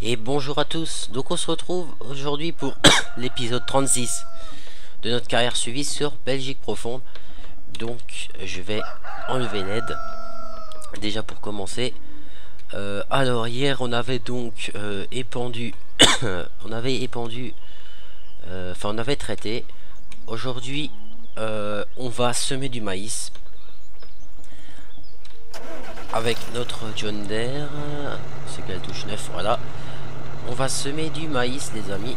Et bonjour à tous, donc on se retrouve aujourd'hui pour l'épisode 36 de notre carrière suivie sur Belgique Profonde. Donc je vais enlever l'aide, déjà pour commencer. Alors hier on avait donc épandu, on avait épandu, enfin on avait traité. Aujourd'hui on va semer du maïs avec notre John Deere. C'est quelle touche 9, voilà. On va semer du maïs les amis.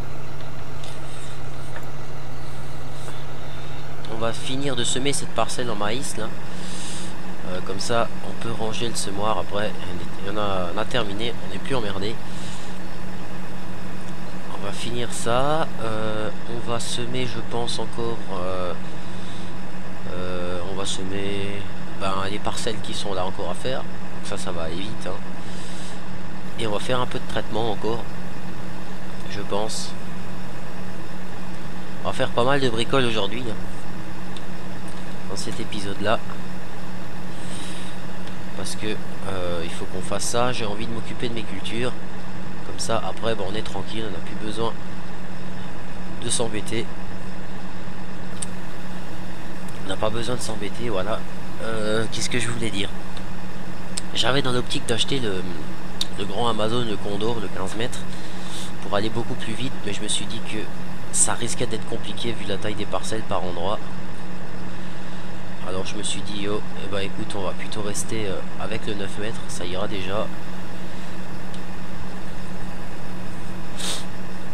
On va finir de semer cette parcelle en maïs là. Comme ça on peut ranger le semoir après. On a terminé, on n'est plus emmerdé. On va finir ça. On va semer je pense encore. On va semer les parcelles qui sont là encore à faire. Donc ça va aller vite hein. Et on va faire un peu de traitement encore. Je pense. On va faire pas mal de bricoles aujourd'hui hein, dans cet épisode là. Parce que il faut qu'on fasse ça. J'ai envie de m'occuper de mes cultures. Comme ça après on est tranquille. On n'a plus besoin de s'embêter. On n'a pas besoin de s'embêter. Voilà. Qu'est-ce que je voulais dire? J'avais dans l'optique d'acheter le grand Amazon, le Condor, le 15 mètres, pour aller beaucoup plus vite, mais je me suis dit que ça risquait d'être compliqué vu la taille des parcelles par endroit. Alors je me suis dit, oh, eh ben, écoute, on va plutôt rester avec le 9 mètres, ça ira déjà.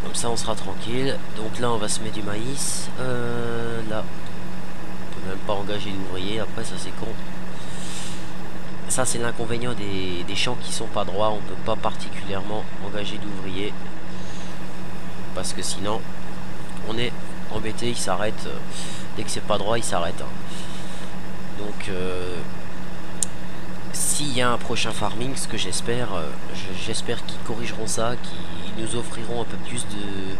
Comme ça on sera tranquille. Donc là on va semer du maïs. Là, on peut même pas engager d'ouvrier, après ça c'est con. Ça c'est l'inconvénient des champs qui sont pas droits, on peut pas particulièrement engager d'ouvriers. Parce que sinon on est embêté, il s'arrête. Dès que c'est pas droit il s'arrête hein. Donc s'il y a un prochain farming, ce que j'espère, j'espère qu'ils corrigeront ça, qu'ils nous offriront un peu plus de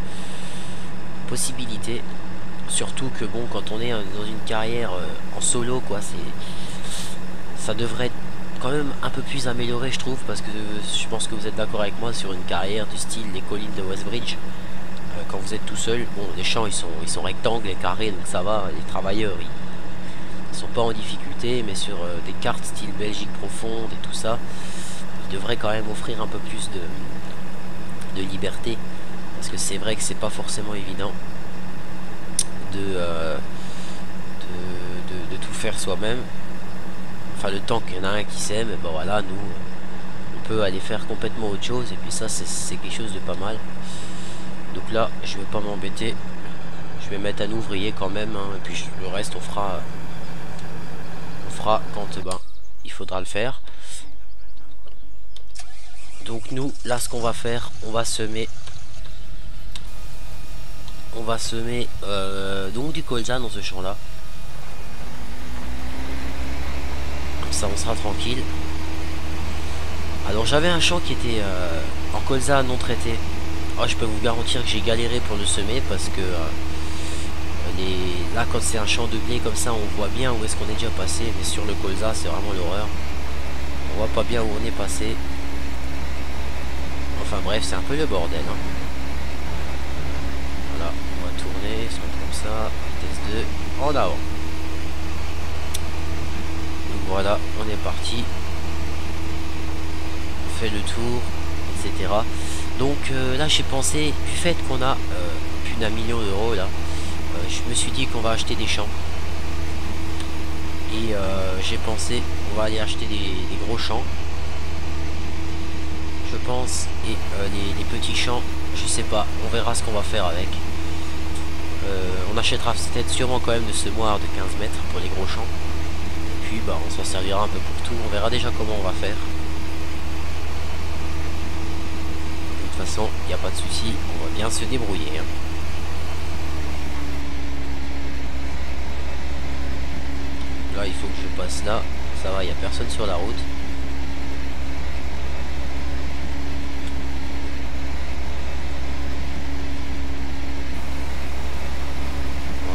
possibilités. Surtout que bon, quand on est dans une carrière en solo quoi, ça devrait être quand même un peu plus amélioré je trouve, parce que je pense que vous êtes d'accord avec moi sur une carrière du style les collines de Westbridge. Quand vous êtes tout seul, bon les champs ils sont rectangles et carrés, donc ça va, les travailleurs ils sont pas en difficulté, mais sur des cartes style Belgique profonde et tout ça, ils devraient quand même offrir un peu plus de liberté, parce que c'est vrai que c'est pas forcément évident de tout faire soi-même. Enfin le temps qu'il y en a un qui sème, ben voilà, nous on peut aller faire complètement autre chose, et puis ça c'est quelque chose de pas mal. Donc là je vais pas m'embêter, je vais mettre un ouvrier quand même hein, et puis le reste on fera quand il faudra le faire. Donc nous là ce qu'on va faire, on va semer donc du colza dans ce champ là. Comme ça on sera tranquille. Alors j'avais un champ qui était en colza non traité. Oh, je peux vous garantir que j'ai galéré pour le semer, parce que là quand c'est un champ de blé comme ça on voit bien où est-ce qu'on est déjà passé, mais sur le colza c'est vraiment l'horreur, on voit pas bien où on est passé. Enfin bref, c'est un peu le bordel hein. Voilà, on va tourner, se mettre comme ça, vitesse 2, en avant. Donc voilà, on est parti, on fait le tour, etc. Donc là j'ai pensé, du fait qu'on a plus d'1 million d'euros là, je me suis dit qu'on va acheter des champs. Et j'ai pensé on va aller acheter des gros champs, je pense, et les petits champs, je sais pas, on verra ce qu'on va faire avec. On achètera peut-être sûrement quand même de semoir de 15 mètres pour les gros champs. Et puis on s'en servira un peu pour tout, on verra déjà comment on va faire. De toute façon, il n'y a pas de souci, on va bien se débrouiller hein. Là il faut que je passe là, ça va, il n'y a personne sur la route.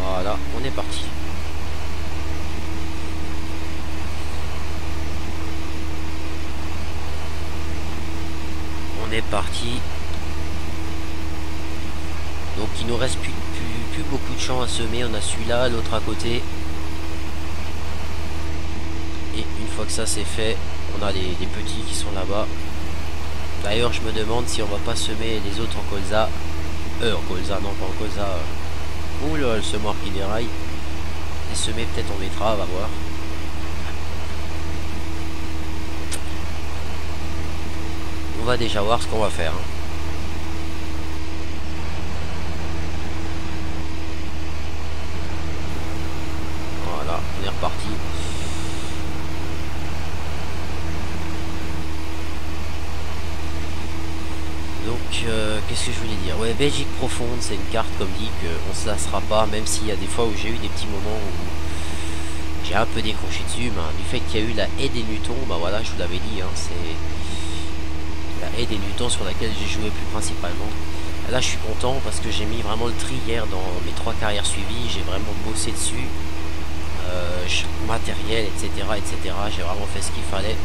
Voilà, on est parti. On est parti. Donc il nous reste plus beaucoup de champs à semer. On a celui-là, l'autre à côté. Et une fois que ça c'est fait, on a les petits qui sont là-bas. D'ailleurs je me demande si on va pas semer les autres en colza. En colza, non pas en colza. Oula, le semoir qui déraille. Et semer peut-être en betterave, on va voir. On va déjà voir ce qu'on va faire. Voilà, on est reparti. Donc, qu'est-ce que je voulais dire? Ouais, Belgique profonde, c'est une carte, comme dit, qu'on se lassera pas, même s'il y a des fois où j'ai eu des petits moments où j'ai un peu décroché dessus, ben, du fait qu'il y a eu la haie des Newtons, bah voilà, je vous l'avais dit, hein, c'est la haie des Newtons sur laquelle j'ai joué plus principalement. Là, je suis content parce que j'ai mis vraiment le tri hier dans mes 3 carrières suivies, j'ai vraiment bossé dessus, matériel, etc., etc. J'ai vraiment fait ce qu'il fallait.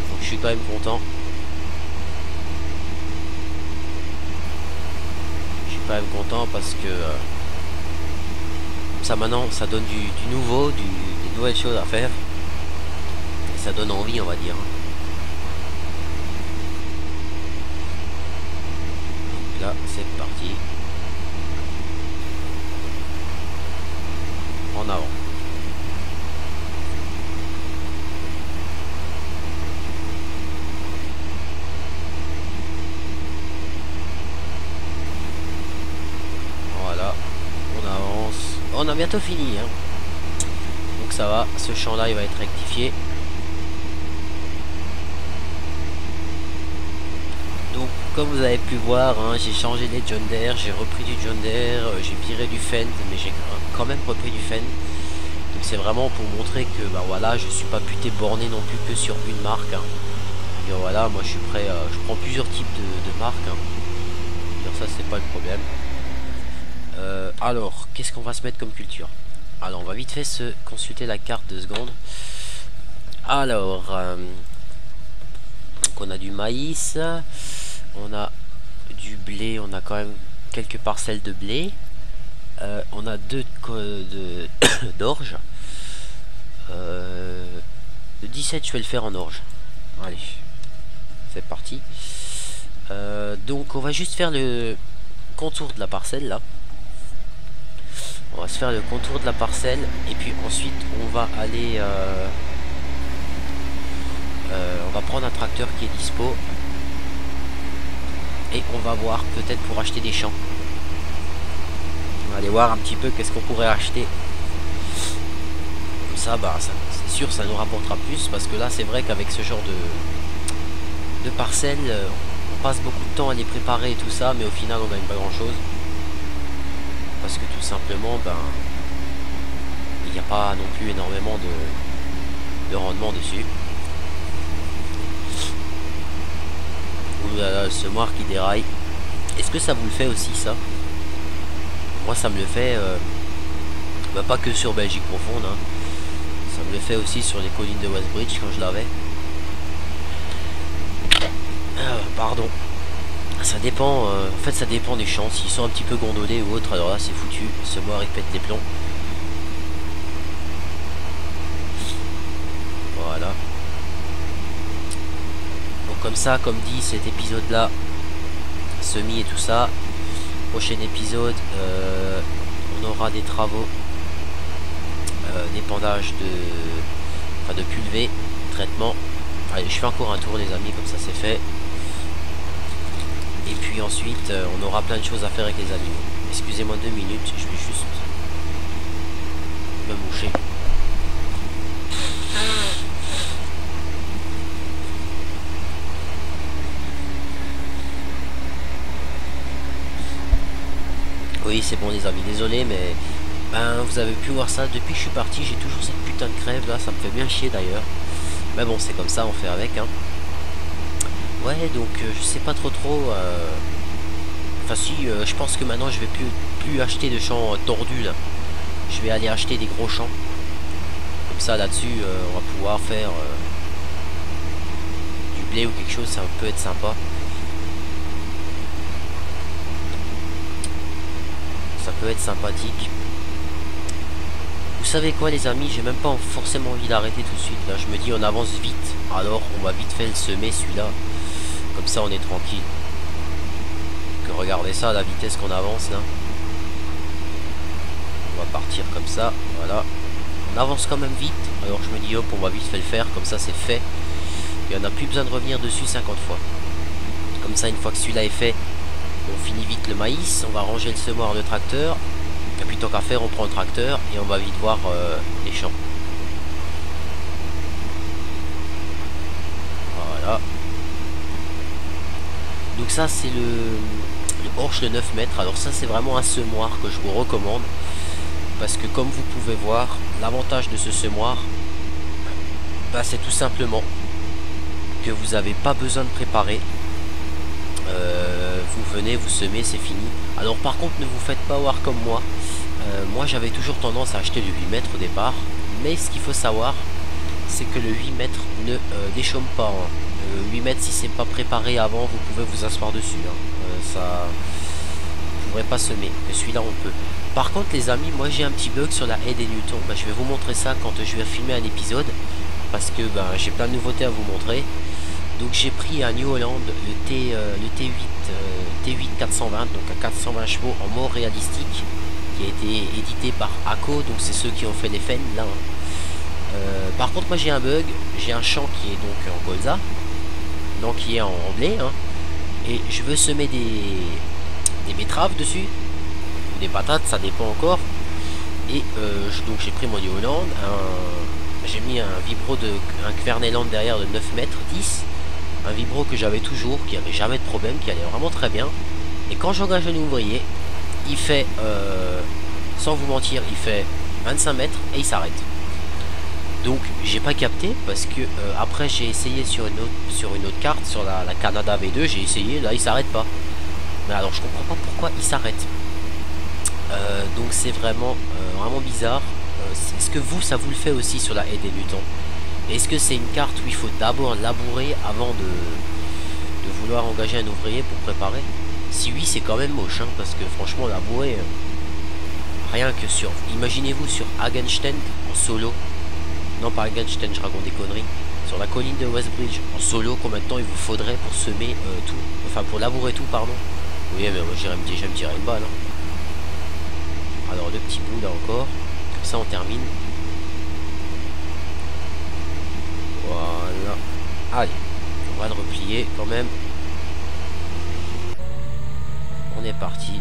Donc, je suis quand même content. Quand même content parce que ça maintenant ça donne du nouveau, des nouvelles choses à faire et ça donne envie, on va dire. Donc là c'est parti, en avant. On a bientôt fini, hein. Donc ça va, ce champ là il va être rectifié. Donc comme vous avez pu voir, hein, j'ai changé les John Deere, j'ai repris du John Deere, j'ai viré du Fendt, mais j'ai quand même repris du Fendt. Donc c'est vraiment pour montrer que bah voilà, je suis pas buté borné non plus que sur une marque, hein. Et voilà, moi je suis prêt, je prends plusieurs types de marques, hein. Alors ça c'est pas le problème. Alors, qu'est-ce qu'on va se mettre comme culture? Alors, on va vite fait se consulter la carte 2 secondes. Alors, donc on a du maïs, on a du blé, on a quand même quelques parcelles de blé. On a 2 d'orge. Le 17, je vais le faire en orge. Allez, c'est parti. Donc, on va juste faire le contour de la parcelle là. On va se faire le contour de la parcelle et puis ensuite on va aller on va prendre un tracteur qui est dispo et on va voir peut-être pour acheter des champs. On va aller voir un petit peu qu'est-ce qu'on pourrait acheter. Comme ça, bah c'est sûr ça nous rapportera plus parce que là c'est vrai qu'avec ce genre de parcelles on passe beaucoup de temps à les préparer et tout ça, mais au final on gagne pas grand chose. Parce que tout simplement, ben, il n'y a pas non plus énormément de rendement dessus. Ouh là là, le semoir qui déraille. Est-ce que ça vous le fait aussi ça? Moi ça me le fait, bah, pas que sur Belgique profonde, hein. Ça me le fait aussi sur les collines de Westbridge quand je l'avais. Pardon. Ça dépend, en fait ça dépend des champs, s'ils sont un petit peu gondolés ou autre, alors là c'est foutu, ce mois il pète les plombs. Voilà. Donc comme ça, comme dit, cet épisode là, semis et tout ça, prochain épisode, on aura des travaux, d'épandage de pulvé, traitement. Allez, je fais encore un tour les amis, comme ça c'est fait. Et puis ensuite, on aura plein de choses à faire avec les animaux. Excusez-moi 2 minutes, je vais juste me moucher. Oui, c'est bon les amis, désolé, mais ben, vous avez pu voir ça. Depuis que je suis parti, j'ai toujours cette putain de crève là, ça me fait bien chier d'ailleurs. Mais bon, c'est comme ça, on fait avec, hein. Ouais, donc je sais pas trop. Enfin si, je pense que maintenant je vais plus acheter de champs tordus là. Je vais aller acheter des gros champs. Comme ça là-dessus, on va pouvoir faire du blé ou quelque chose, ça peut être sympa. peut être sympathique. Vous savez quoi les amis, j'ai même pas forcément envie d'arrêter tout de suite. Là je me dis on avance vite, alors on va vite fait le semer celui-là. Comme ça on est tranquille. Que regardez ça, la vitesse qu'on avance là. On va partir comme ça, voilà. On avance quand même vite, alors je me dis hop, on va vite fait le faire, comme ça c'est fait. Il n'y en a plus besoin de revenir dessus 50 fois. Comme ça, une fois que celui-là est fait, on finit vite le maïs, on va ranger le semoir, le tracteur. Et puis tant qu'à faire, on prend le tracteur et on va vite voir les champs. Voilà. Donc ça c'est le Horsch de 9 mètres. Alors ça c'est vraiment un semoir que je vous recommande. Parce que comme vous pouvez voir, l'avantage de ce semoir, bah, c'est tout simplement que vous n'avez pas besoin de préparer. Vous venez, vous semez, c'est fini. Alors par contre, ne vous faites pas voir comme moi. Moi j'avais toujours tendance à acheter le 8 mètres au départ. Mais ce qu'il faut savoir, c'est que le 8 mètres ne déchaume pas. Hein. 8 mètres, si c'est pas préparé avant, vous pouvez vous asseoir dessus. Hein. Ça, vous ne pourrez pas semer. Que celui-là, on peut. Par contre, les amis, moi j'ai un petit bug sur la haie des Newtons. Bah, je vais vous montrer ça quand je vais filmer un épisode. Parce que bah, j'ai plein de nouveautés à vous montrer. Donc j'ai pris à New Holland le T8 420, donc à 420 chevaux en mode réalistique, qui a été édité par ACO, donc c'est ceux qui ont fait les fennes là. Hein. Par contre moi j'ai un bug, j'ai un champ qui est donc en colza, donc qui est en blé, hein, et je veux semer des betteraves dessus, ou des patates, ça dépend encore. Et donc j'ai pris mon New Holland, j'ai mis un vibro un Kverneland derrière de 9 mètres 10. Un vibro que j'avais toujours, qui avait jamais de problème, qui allait vraiment très bien. Et quand j'engage un ouvrier, il fait, sans vous mentir, il fait 25 mètres et il s'arrête. Donc j'ai pas capté parce que après j'ai essayé sur une autre carte, sur la Canada V2, j'ai essayé, là il s'arrête pas. Mais alors je comprends pas pourquoi il s'arrête. Donc c'est vraiment bizarre. Est-ce que vous, ça vous le fait aussi sur la haie des Newtons? Est-ce que c'est une carte où il faut d'abord labourer avant de vouloir engager un ouvrier pour préparer? Si oui, c'est quand même moche, hein, parce que franchement, labourer, rien que sur... Imaginez-vous sur Hagenstein en solo. Non, pas Hagenstein, je raconte des conneries. Sur la colline de Westbridge en solo, combien de temps il vous faudrait pour semer tout? Enfin, pour labourer tout, pardon. Oui, mais moi, j'aime tirer une balle. Hein. Alors, le petit bout, là encore. Comme ça, on termine. Voilà. Allez, on va le replier quand même. On est parti.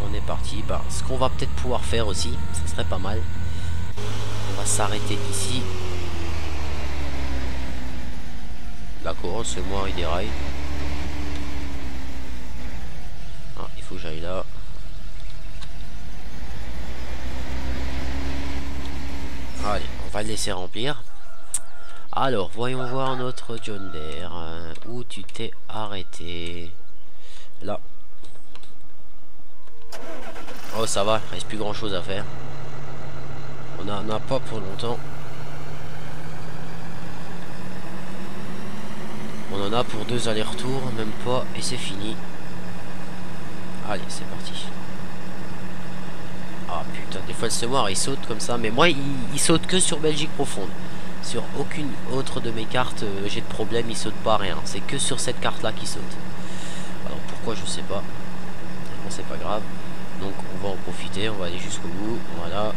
On est parti. Bah, ce qu'on va peut-être pouvoir faire aussi, ça serait pas mal. On va s'arrêter ici. D'accord, ce mois il déraille. Ah, il faut que j'aille là. Allez, on va le laisser remplir. Alors, voyons voir notre John Deere. Où tu t'es arrêté? Là. Oh, ça va, il reste plus grand chose à faire. On n'en a pas pour longtemps. On en a pour 2 allers-retours, même pas, et c'est fini. Allez, c'est parti. Ah putain, des fois le semoir il saute comme ça, mais moi il saute que sur Belgique profonde. Sur aucune autre de mes cartes j'ai de problème, il saute pas rien. C'est que sur cette carte là qui saute. Alors pourquoi je sais pas. Bon, c'est pas grave. Donc on va en profiter, on va aller jusqu'au bout. Voilà.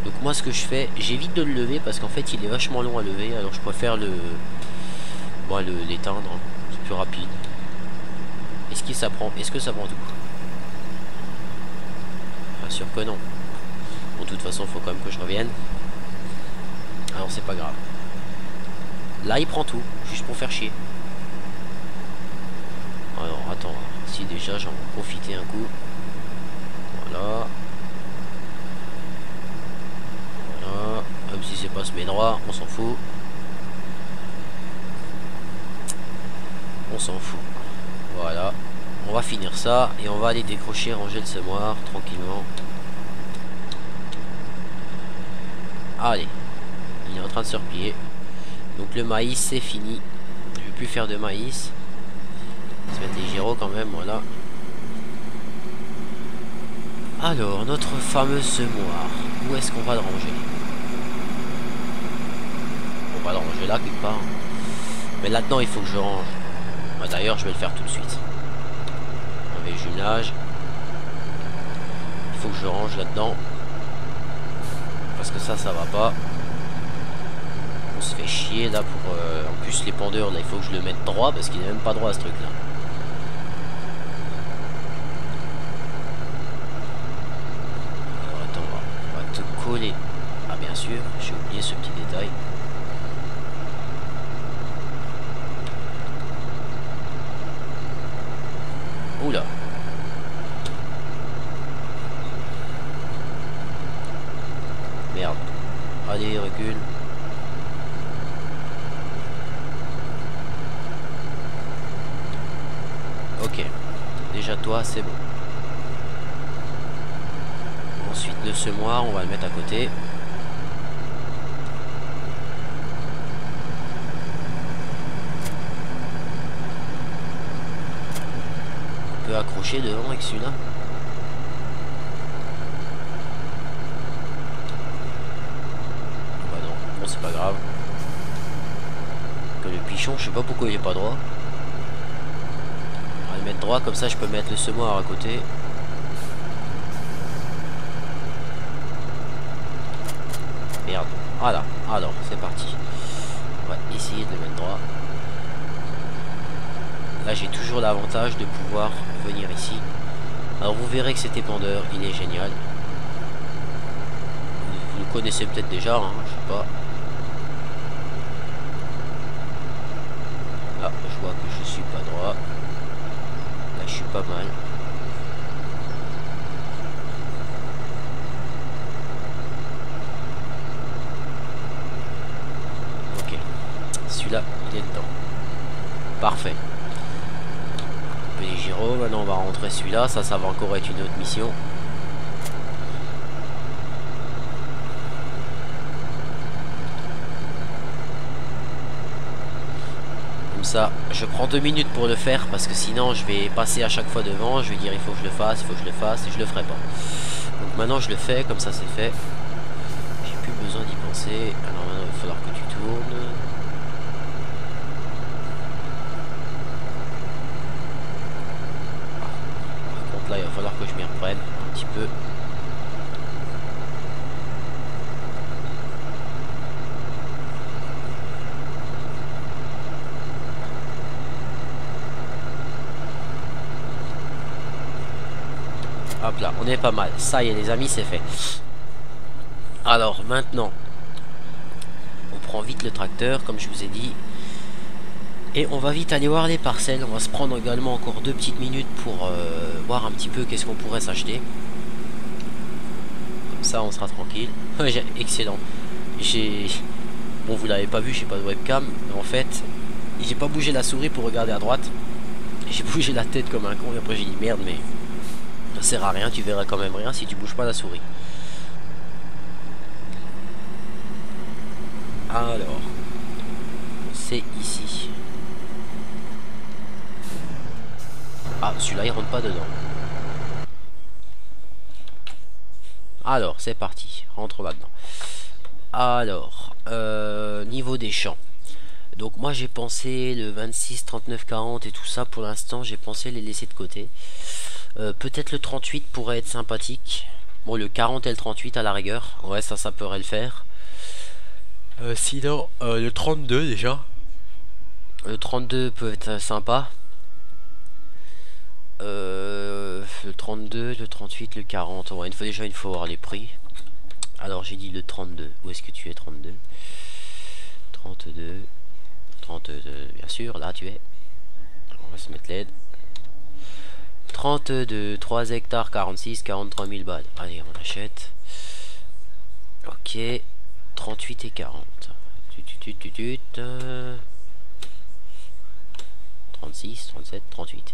Donc moi ce que je fais, j'évite de le lever parce qu'en fait il est vachement long à lever. Alors je préfère l'éteindre, c'est plus rapide. Est-ce que ça prend tout? Sûr que non. Bon, de toute façon, il faut quand même que je revienne. Alors, c'est pas grave. Là, il prend tout, juste pour faire chier. Alors, attends. Si déjà, j'en vais profiter un coup. Voilà. Voilà. Même si c'est pas semé droit, on s'en fout. On s'en fout. Voilà. On va finir ça et on va aller décrocher, ranger le semoir tranquillement. Allez, il est en train de se replier. Donc le maïs c'est fini. Je vais plus faire de maïs. On va se mettre les gyros quand même, voilà. Alors, notre fameux semoir, où est-ce qu'on va le ranger? On va le ranger là quelque part. Mais là-dedans, il faut que je range. Bah, d'ailleurs, je vais le faire tout de suite. Avec jumelage. Il faut que je range là-dedans. Parce que ça va pas. On se fait chier là pour... En plus, les pendeurs, là, il faut que je le mette droit parce qu'il n'est même pas droit à ce truc-là. Coller. Ah bien sûr, j'ai oublié ce petit détail. Oula. Merde. Allez, recule. Ok. Déjà toi, c'est bon. Ensuite le semoir, on va le mettre à côté. On peut accrocher devant avec celui-là. Bah non, bon c'est pas grave. Que le pichon, je sais pas pourquoi il est pas droit. On va le mettre droit, comme ça je peux mettre le semoir à côté. Merde. Voilà, alors c'est parti. On va essayer de le mettre droit. Là j'ai toujours l'avantage de pouvoir venir ici. Alors vous verrez que cet épandeur il est génial. Vous le connaissez peut-être déjà, hein, je sais pas. Là je vois que je suis pas droit. Là je suis pas mal. Celui-là, il est dedans. Parfait. Les gyros, maintenant on va rentrer celui-là. Ça va encore être une autre mission. Comme ça, je prends 2 minutes pour le faire parce que sinon je vais passer à chaque fois devant. Je vais dire il faut que je le fasse, il faut que je le fasse et je le ferai pas. Donc maintenant je le fais, comme ça c'est fait. J'ai plus besoin d'y penser. Alors maintenant il va falloir que tu tournes. Là il va falloir que je m'y reprenne un petit peu. Hop là, on est pas mal. Ça y est les amis, c'est fait. Alors maintenant, on prend vite le tracteur comme je vous ai dit. Et on va vite aller voir les parcelles. On va se prendre également encore 2 petites minutes pour voir un petit peu qu'est-ce qu'on pourrait s'acheter. Comme ça on sera tranquille. Excellent. Bon vous l'avez pas vu, j'ai pas de webcam. Mais en fait, j'ai pas bougé la souris pour regarder à droite. J'ai bougé la tête comme un con. Et après j'ai dit merde mais ça sert à rien, tu verras quand même rien si tu bouges pas la souris. Alors, c'est ici. Ah, celui-là, il rentre pas dedans. Alors, c'est parti. Rentre là-dedans. Alors, niveau des champs. Donc, moi, j'ai pensé le 26, 39, 40 et tout ça. Pour l'instant, j'ai pensé les laisser de côté. Peut-être le 38 pourrait être sympathique. Bon, le 40 et le 38 à la rigueur. Ouais, ça pourrait le faire. Sinon, le 32 déjà. Le 32 peut être sympa. Le 32, le 38, le 40. Ouais, déjà il faut voir les prix. Alors j'ai dit le 32. Où est-ce que tu es 32? 32. 32, bien sûr, là tu es. On va se mettre l'aide. 32, 3 hectares, 46, 43 000 balles. Allez, on achète. Ok. 38 et 40. 36, 37, 38.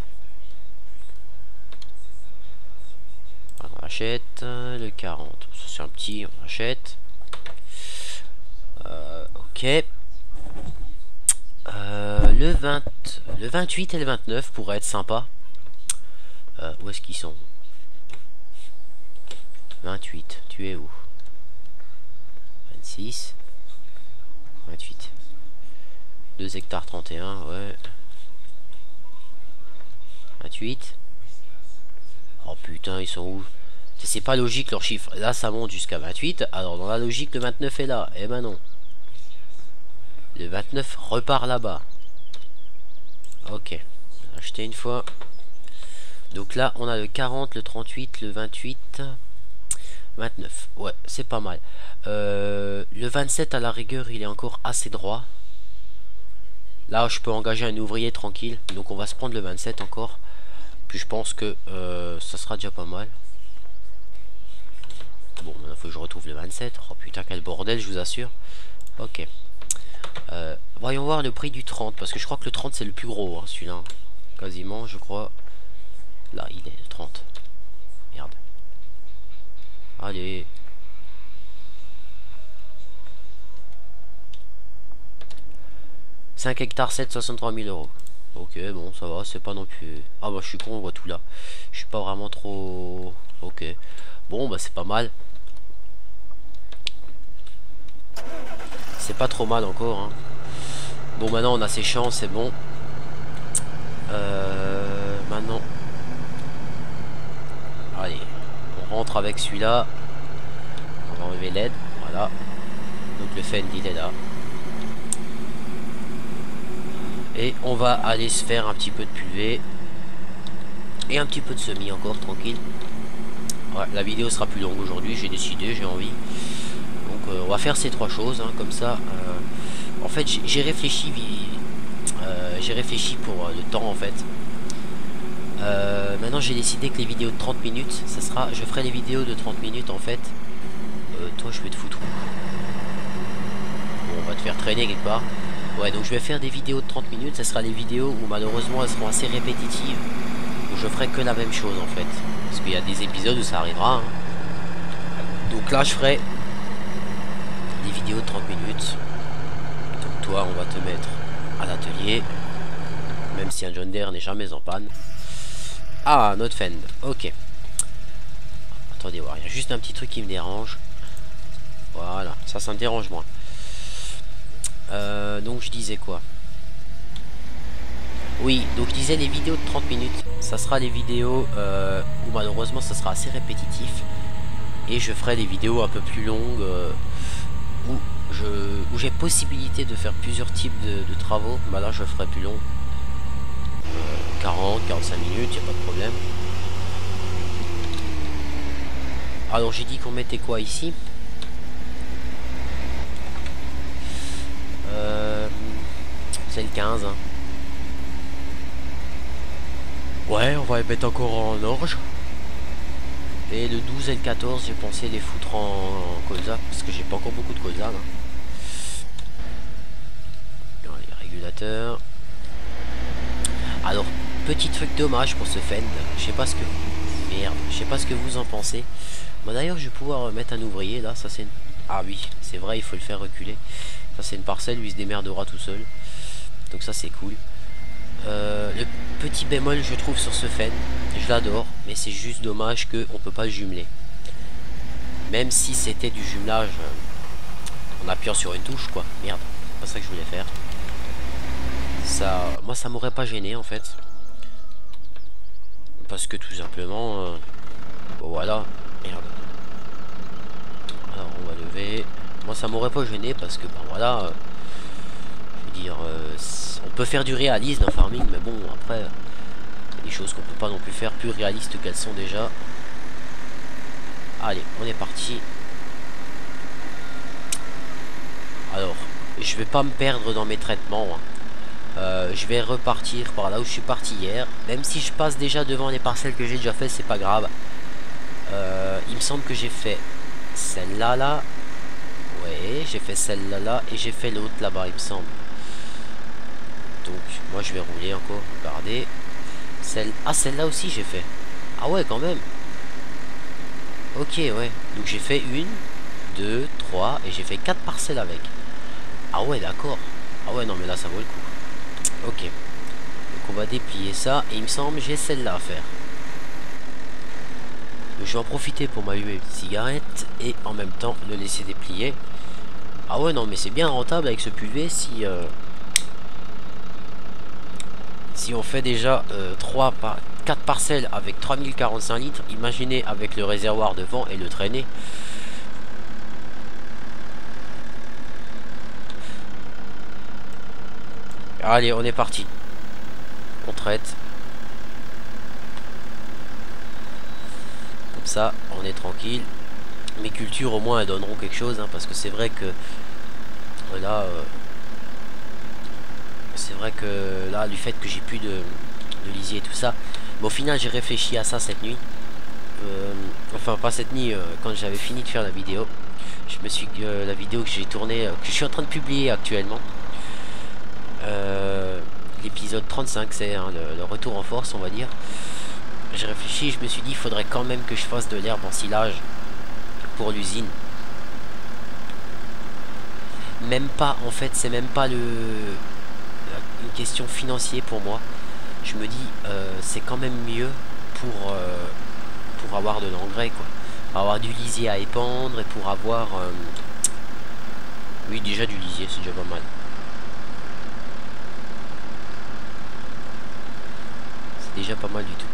On achète le 40. C'est un petit, on achète. Le le 28 et le 29 pourraient être sympas. Où est-ce qu'ils sont? 28, tu es où? 26, 28. 2 hectares 31, ouais. 28. Oh putain, ils sont où? C'est pas logique leur chiffre. Là, ça monte jusqu'à 28. Alors, dans la logique, le 29 est là. Eh ben non. Le 29 repart là-bas. Ok. Acheter une fois. Donc là, on a le 40, le 38, le 28, 29. Ouais, c'est pas mal. Le 27, à la rigueur, il est encore assez droit. Là, je peux engager un ouvrier tranquille. Donc, on va se prendre le 27 encore. Puis, je pense que ça sera déjà pas mal. Bon, maintenant, il faut que je retrouve le 27. Oh putain, quel bordel, je vous assure. Ok. Voyons voir le prix du 30. Parce que je crois que le 30, c'est le plus gros, hein, celui-là. Quasiment, je crois. Là, il est le 30. Merde. Allez. « 5 hectares 7, 63 000 euros. Ok, bon, ça va, c'est pas non plus... Ah bah, je suis con, on voit tout là. Je suis pas vraiment trop... Ok. Bon, bah, c'est pas mal. C'est pas trop mal encore, hein. Bon, maintenant, on a ses champs, c'est bon. Maintenant... Allez, on rentre avec celui-là. On va enlever l'aide, voilà. Donc, le Fend, il est là. Et on va aller se faire un petit peu de pulvé. Et un petit peu de semis encore, tranquille. Ouais, la vidéo sera plus longue aujourd'hui, j'ai décidé, j'ai envie. Donc on va faire ces trois choses, hein, comme ça. En fait, j'ai réfléchi pour le temps, en fait. Maintenant, j'ai décidé que les vidéos de 30 minutes, ça sera... Je ferai les vidéos de 30 minutes, en fait. Toi, je vais te foutre. Bon, on va te faire traîner quelque part. Ouais, donc je vais faire des vidéos de 30 minutes. Ça sera des vidéos où malheureusement elles seront assez répétitives. Où je ferai que la même chose en fait. Parce qu'il y a des épisodes où ça arrivera. Hein. Donc là je ferai des vidéos de 30 minutes. Donc toi on va te mettre à l'atelier. Même si un John Deere n'est jamais en panne. Ah, notre Fend. Ok. Attendez voir, il y a juste un petit truc qui me dérange. Voilà, ça me dérange moins. Donc je disais quoi? Oui, donc je disais les vidéos de 30 minutes. Ça sera les vidéos où malheureusement ça sera assez répétitif. Et je ferai des vidéos un peu plus longues où j'ai possibilité de faire plusieurs types de travaux. Bah là je ferai plus long. 40, 45 minutes, y a pas de problème. Alors j'ai dit qu'on mettait quoi ici? C'est le 15 hein. Ouais, on va les mettre encore en orge. Et le 12 et le 14 j'ai pensé les foutre en colza. Parce que j'ai pas encore beaucoup de colza là. Les régulateurs. Alors, petit truc dommage pour ce Fend. Je sais pas ce que... Merde, je sais pas ce que vous en pensez. Moi d'ailleurs je vais pouvoir mettre un ouvrier là. Ça c'est une... Ah oui, c'est vrai, il faut le faire reculer. Ça c'est une parcelle, lui il se démerdera tout seul. Donc ça c'est cool. Le petit bémol je trouve sur ce Fend, je l'adore, mais c'est juste dommage qu'on peut pas le jumeler. Même si c'était du jumelage en appuyant sur une touche quoi. Merde, c'est pas ça que je voulais faire. Ça, moi ça m'aurait pas gêné en fait. Parce que tout simplement bon, voilà. Merde. Alors on va lever. Moi ça m'aurait pas gêné parce que ben voilà, je veux dire on peut faire du réalisme dans farming, mais bon après il y a des choses qu'on peut pas non plus faire plus réalistes qu'elles sont déjà. Allez, on est parti. Alors je vais pas me perdre dans mes traitements hein. Je vais repartir par là où je suis parti hier. Même si je passe déjà devant les parcelles que j'ai déjà fait, c'est pas grave. Il me semble que j'ai fait celle-là là. Ouais, j'ai fait celle-là là et j'ai fait l'autre là-bas, il me semble. Donc, moi je vais rouler encore. Regardez. Ah, celle-là aussi j'ai fait. Ah ouais, quand même. Ok, ouais. Donc j'ai fait 1, 2, 3 et j'ai fait 4 parcelles avec. Ah ouais, d'accord. Ah ouais, non mais là ça vaut le coup. Ok. Donc on va déplier ça. Et il me semble j'ai celle-là à faire. Donc je vais en profiter pour m'allumer une cigarette. Et en même temps le laisser déplier. Ah ouais non mais c'est bien rentable avec ce PV si... si on fait déjà 4 parcelles avec 3045 litres, imaginez avec le réservoir devant et le traîner. Allez, on est parti. On traite. Comme ça, on est tranquille. Mes cultures, au moins, elles donneront quelque chose. Hein, parce que c'est vrai que... Là... c'est vrai que là, du fait que j'ai plus de lisier et tout ça... Mais au final, j'ai réfléchi à ça cette nuit. Enfin, pas cette nuit, quand j'avais fini de faire la vidéo. Je me suis... la vidéo que j'ai tournée... que je suis en train de publier actuellement. L'épisode 35, c'est hein, le retour en force, on va dire. J'ai réfléchi, je me suis dit, il faudrait quand même que je fasse de l'herbe en silage pour l'usine. Même pas, en fait, c'est même pas une question financière pour moi. Je me dis, c'est quand même mieux pour avoir de l'engrais, quoi. Pour avoir du lisier à épandre et pour avoir... oui, déjà du lisier, c'est déjà pas mal. Déjà pas mal du tout.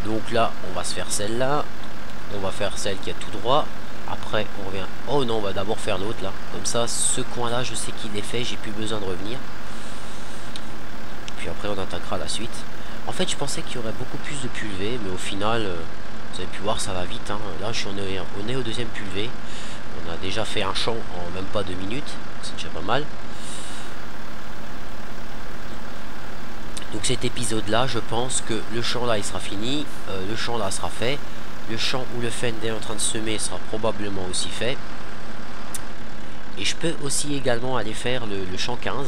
Donc là on va se faire celle-là, on va faire celle qui est tout droit, après on revient. Oh non, on va d'abord faire l'autre là, comme ça ce coin là je sais qu'il est fait, j'ai plus besoin de revenir. Puis après on attaquera la suite. En fait je pensais qu'il y aurait beaucoup plus de pulvé, mais au final vous avez pu voir ça va vite hein. Là on est au deuxième pulvé. On a déjà fait un champ en même pas 2 minutes, c'est déjà pas mal. Donc cet épisode là je pense que le champ là il sera fini, le champ là sera fait, le champ où le Fend est en train de semer sera probablement aussi fait, et je peux aussi également aller faire le champ 15,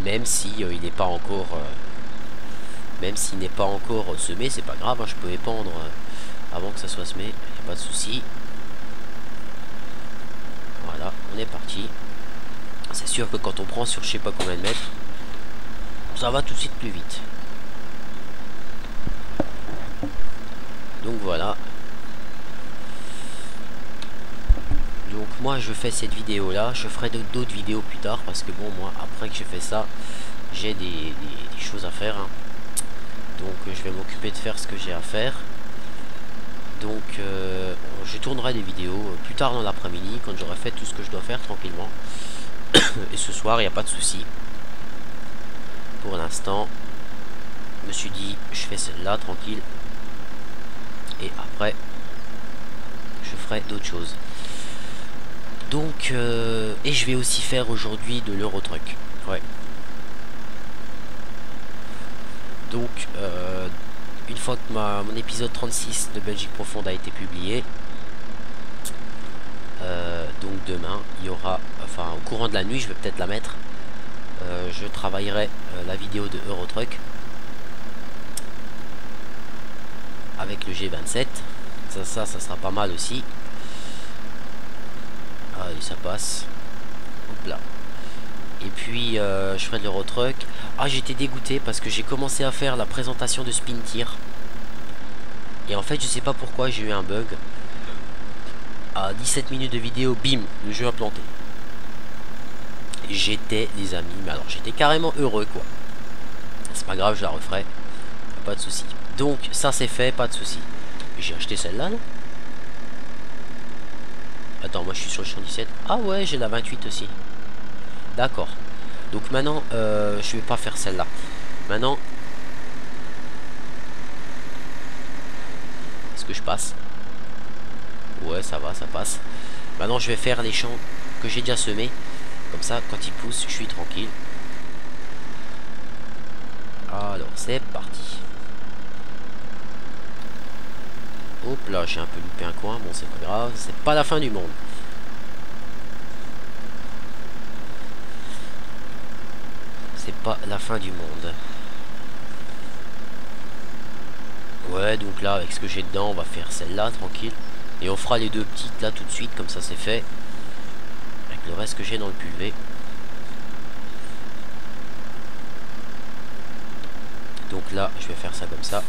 même si il n'est pas encore même s'il n'est pas encore semé, c'est pas grave hein, je peux épandre avant que ça soit semé, il n'y a pas de souci. Voilà, on est parti. C'est sûr que quand on prend sur je sais pas combien de mètres, ça va tout de suite plus vite. Donc voilà. Donc moi je fais cette vidéo là, je ferai d'autres vidéos plus tard parce que bon moi après que j'ai fait ça, j'ai des choses à faire. Hein. Donc je vais m'occuper de faire ce que j'ai à faire. Donc je tournerai des vidéos plus tard dans l'après-midi quand j'aurai fait tout ce que je dois faire tranquillement. Et ce soir il n'y a pas de souci. Pour l'instant je me suis dit je fais celle-là tranquille. Et après je ferai d'autres choses. Donc et je vais aussi faire aujourd'hui de l'Eurotruck. Ouais. Donc une fois que mon épisode 36 de Belgique Profonde a été publié, donc demain il y aura, enfin au courant de la nuit je vais peut-être la mettre, je travaillerai la vidéo de Eurotruck avec le G27. Ça sera pas mal aussi. Allez, ça passe. Hop là. Et puis je ferai de l'Eurotruck. Ah, j'étais dégoûté parce que j'ai commencé à faire la présentation de Spintir. Et en fait je sais pas pourquoi j'ai eu un bug. À 17 minutes de vidéo, bim, le jeu a planté. J'étais, les amis, mais alors j'étais carrément heureux quoi. C'est pas grave, je la referai. Pas de souci. Donc ça c'est fait, pas de souci. J'ai acheté celle-là, non? Attends, moi je suis sur le champ 17. Ah ouais, j'ai la 28 aussi. D'accord. Donc maintenant, je vais pas faire celle-là. Maintenant, est-ce que je passe? Ouais, ça va, ça passe. Maintenant, je vais faire les champs que j'ai déjà semés. Comme ça, quand ils poussent, je suis tranquille. Alors, c'est parti. Hop là, j'ai un peu loupé un coin. Bon, c'est pas grave. C'est pas la fin du monde. C'est pas la fin du monde. Ouais, donc là, avec ce que j'ai dedans, on va faire celle-là, tranquille. Et on fera les deux petites là tout de suite, comme ça c'est fait. Avec le reste que j'ai dans le pulvé. Donc là, je vais faire ça comme ça.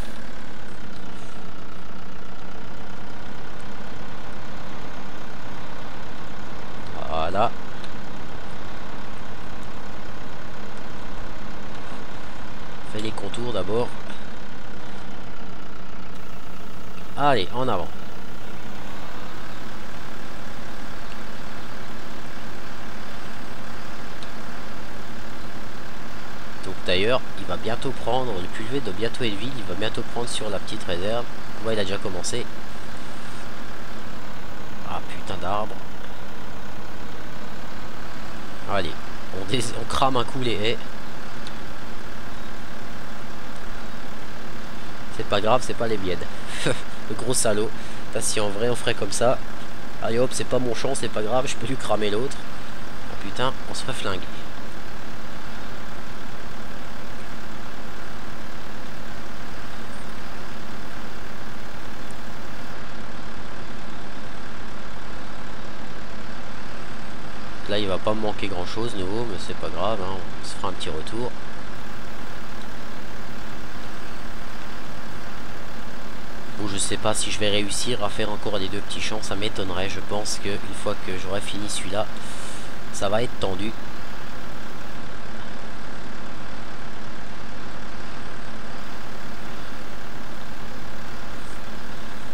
Voilà. On fait les contours d'abord. Allez, en avant. Donc d'ailleurs, il va bientôt prendre, le pulvé doit bientôt être vide, il va bientôt prendre sur la petite réserve. On voit, il a déjà commencé. Ah putain d'arbre. Allez, on crame un coup les haies. C'est pas grave, c'est pas les miennes. Le gros salaud. Putain, si en vrai on ferait comme ça. Allez hop, c'est pas mon champ, c'est pas grave, je peux lui cramer l'autre. Ah putain, on se ferait flinguer. Là il va pas me manquer grand chose nouveau, mais c'est pas grave, hein. On se fera un petit retour. Bon, je sais pas si je vais réussir à faire encore les deux petits champs, ça m'étonnerait. Je pense qu'une fois que j'aurai fini celui-là, ça va être tendu.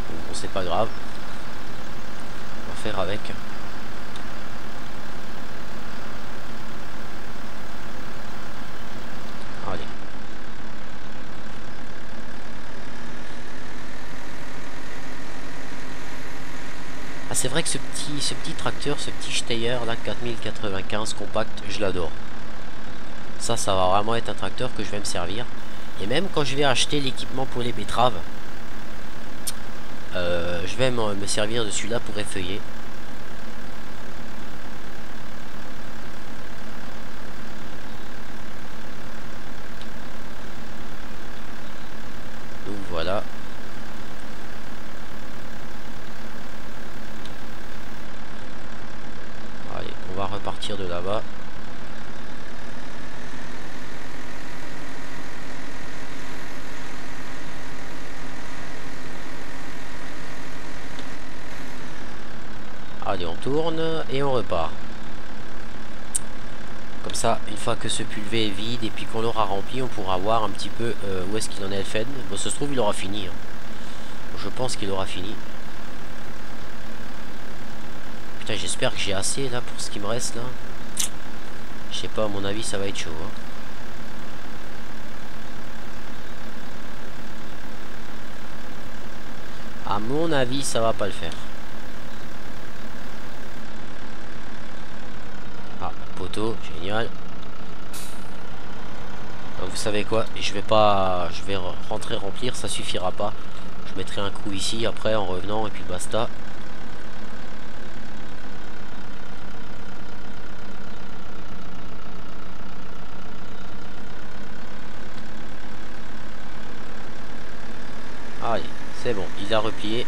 Bon, c'est pas grave. On va faire avec. Allez. Ah, c'est vrai que ce petit tracteur, ce petit Steyr là, 4095 compact, je l'adore. Ça va vraiment être un tracteur que je vais me servir. Et même quand je vais acheter l'équipement pour les betteraves, je vais me servir de celui-là pour effeuiller. Donc voilà. Allez, on va repartir de là-bas. Allez, on tourne et on repart. Comme ça, une fois que ce pulvé est vide et puis qu'on l'aura rempli, on pourra voir un petit peu où est-ce qu'il en est le Fed. Bon, ça se trouve, il aura fini. Hein. Je pense qu'il aura fini. Putain, j'espère que j'ai assez là pour ce qui me reste là. Je sais pas, à mon avis, ça va être chaud. Hein. À mon avis, ça va pas le faire. Ah, poteau, génial. Donc, vous savez quoi, je vais rentrer remplir, ça suffira pas. Je mettrai un coup ici après en revenant et puis basta. Allez, c'est bon, il a replié.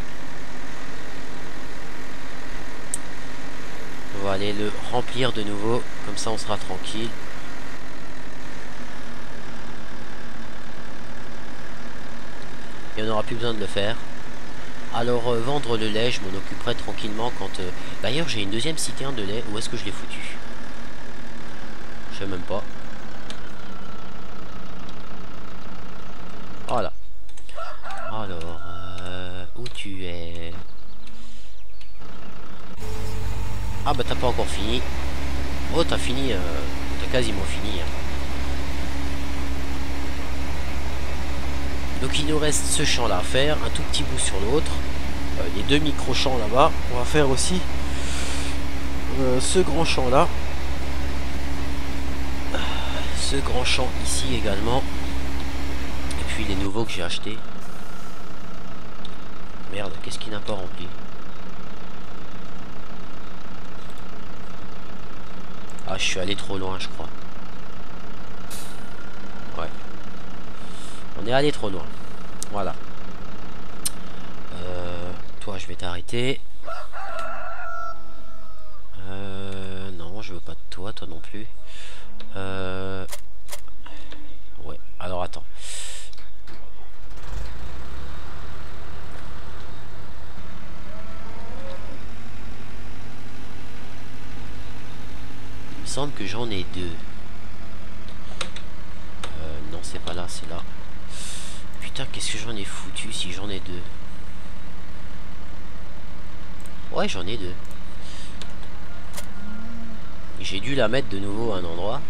On va aller le remplir de nouveau, comme ça on sera tranquille. Et on n'aura plus besoin de le faire. Alors vendre le lait, je m'en occuperai tranquillement quand... D'ailleurs j'ai une deuxième citerne de lait, où est-ce que je l'ai foutu? Je sais même pas. Voilà. Alors, où tu es? Ah bah t'as pas encore fini. Oh t'as fini, t'as quasiment fini. Hein. Donc il nous reste ce champ là à faire, un tout petit bout sur l'autre. Les deux micro champs là-bas. On va faire aussi ce grand champ là. Ce grand champ ici également. Et puis les nouveaux que j'ai achetés. Merde, qu'est-ce qui n'a pas rempli? Ah, je suis allé trop loin, je crois. Ouais. On est allé trop loin. Voilà. Toi, je vais t'arrêter. Non, je veux pas de toi, toi non plus. Ouais, alors attends. Il me semble que j'en ai deux. Non, c'est pas là, c'est là. Putain, qu'est-ce que j'en ai foutu si j'en ai deux? Ouais, j'en ai deux. J'ai dû la mettre de nouveau à un endroit.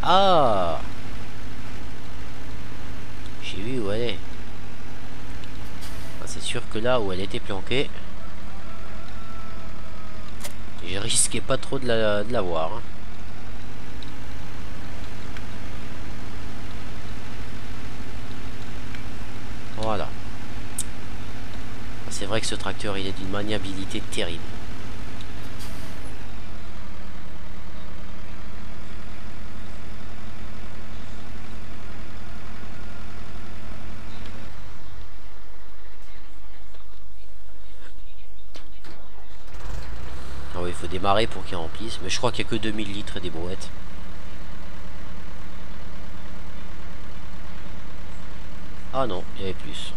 Ah! J'ai vu où elle est. Ah, c'est sûr que là où elle était planquée, je risquais pas trop de la voir. Hein. Voilà. C'est vrai que ce tracteur, il est d'une maniabilité terrible. Ah oui, il faut démarrer pour qu'il remplisse. Mais je crois qu'il n'y a que 2000 litres et des brouettes. Ah non, il y avait plus.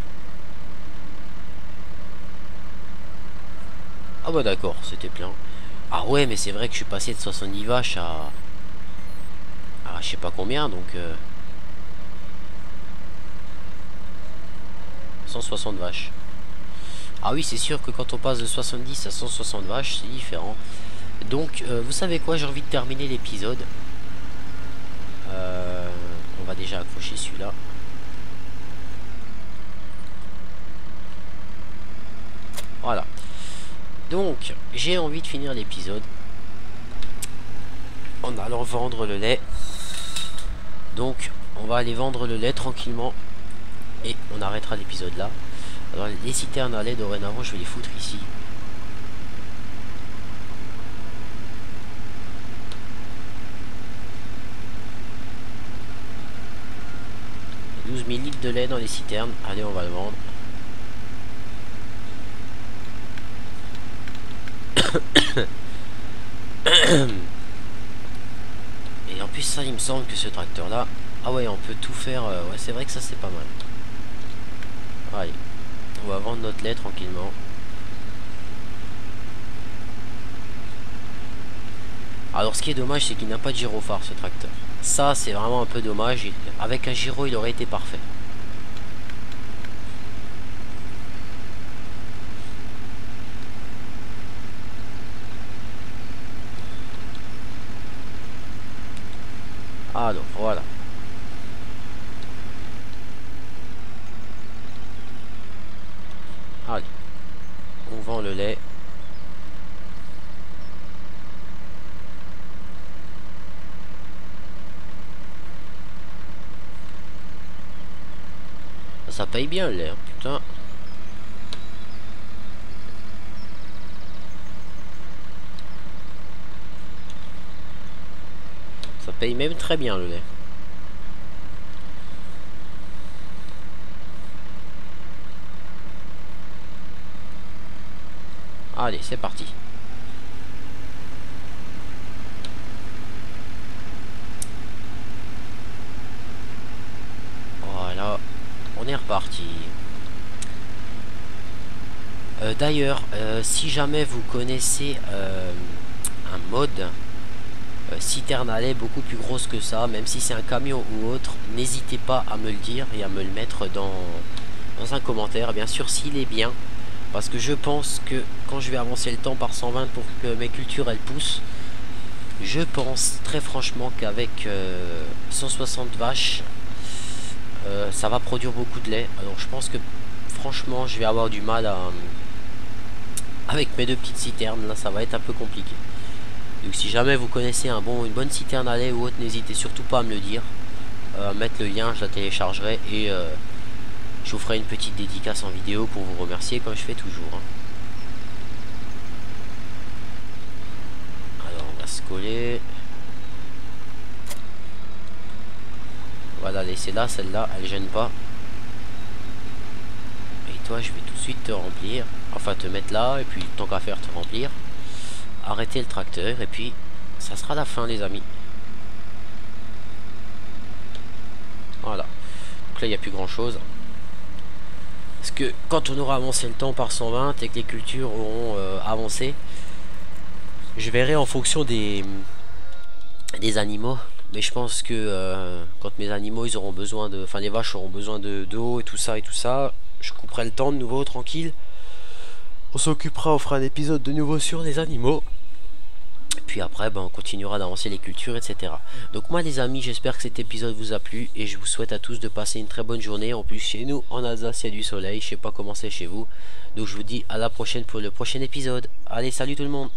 Ah bah d'accord, c'était plein. Ah ouais, mais c'est vrai que je suis passé de 70 vaches à je sais pas combien, donc 160 vaches. Ah oui, c'est sûr que quand on passe de 70 à 160 vaches, c'est différent. Donc, vous savez quoi, j'ai envie de terminer l'épisode. On va déjà accrocher celui-là. Voilà. Donc, j'ai envie de finir l'épisode en allant vendre le lait. Donc, on va aller vendre le lait tranquillement. Et on arrêtera l'épisode là. Alors, les citernes à lait, dorénavant, je vais les foutre ici. 12 000 litres de lait dans les citernes. Allez, on va le vendre. Et en plus, ça, il me semble que ce tracteur là, ah ouais, on peut tout faire. Ouais, c'est vrai que ça, c'est pas mal. Allez, on va vendre notre lait tranquillement. Alors, ce qui est dommage, c'est qu'il n'a pas de gyrophare, ce tracteur. Ça, c'est vraiment un peu dommage. Avec un gyro, il aurait été parfait. Alors, voilà. Allez. On vend le lait. Ça paye bien le lait, hein, putain. Ça paye même très bien le lait. Allez, c'est parti. Voilà, on est reparti. D'ailleurs, si jamais vous connaissez un mode citerne à lait beaucoup plus grosse que ça, même si c'est un camion ou autre, n'hésitez pas à me le dire et à me le mettre dans un commentaire, bien sûr s'il est bien, parce que je pense que quand je vais avancer le temps par 120 pour que mes cultures elles poussent, je pense très franchement qu'avec 160 vaches ça va produire beaucoup de lait. Alors je pense que franchement je vais avoir du mal à avec mes deux petites citernes là, ça va être un peu compliqué. Donc si jamais vous connaissez une bonne citerne à lait ou autre, n'hésitez surtout pas à me le dire, mettre le lien, je la téléchargerai et je vous ferai une petite dédicace en vidéo pour vous remercier comme je fais toujours. Hein. Alors on va se coller. Voilà, laissez là, celle-là, elle gêne pas. Et toi je vais tout de suite te remplir, enfin te mettre là, et puis tant qu'à faire te remplir, arrêter le tracteur, et puis ça sera la fin les amis. Voilà, donc là il n'y a plus grand chose. Parce que quand on aura avancé le temps par 120 et que les cultures auront avancé, je verrai en fonction des animaux. Mais je pense que quand mes animaux ils auront besoin de, enfin les vaches auront besoin d'eau et tout ça, je couperai le temps de nouveau tranquille. On s'occupera, on fera un épisode de nouveau sur les animaux. Et puis après on continuera d'avancer les cultures, etc. Donc moi les amis, j'espère que cet épisode vous a plu. Et je vous souhaite à tous de passer une très bonne journée. En plus chez nous en Alsace il y a du soleil. Je sais pas comment c'est chez vous. Donc je vous dis à la prochaine pour le prochain épisode. Allez, salut tout le monde.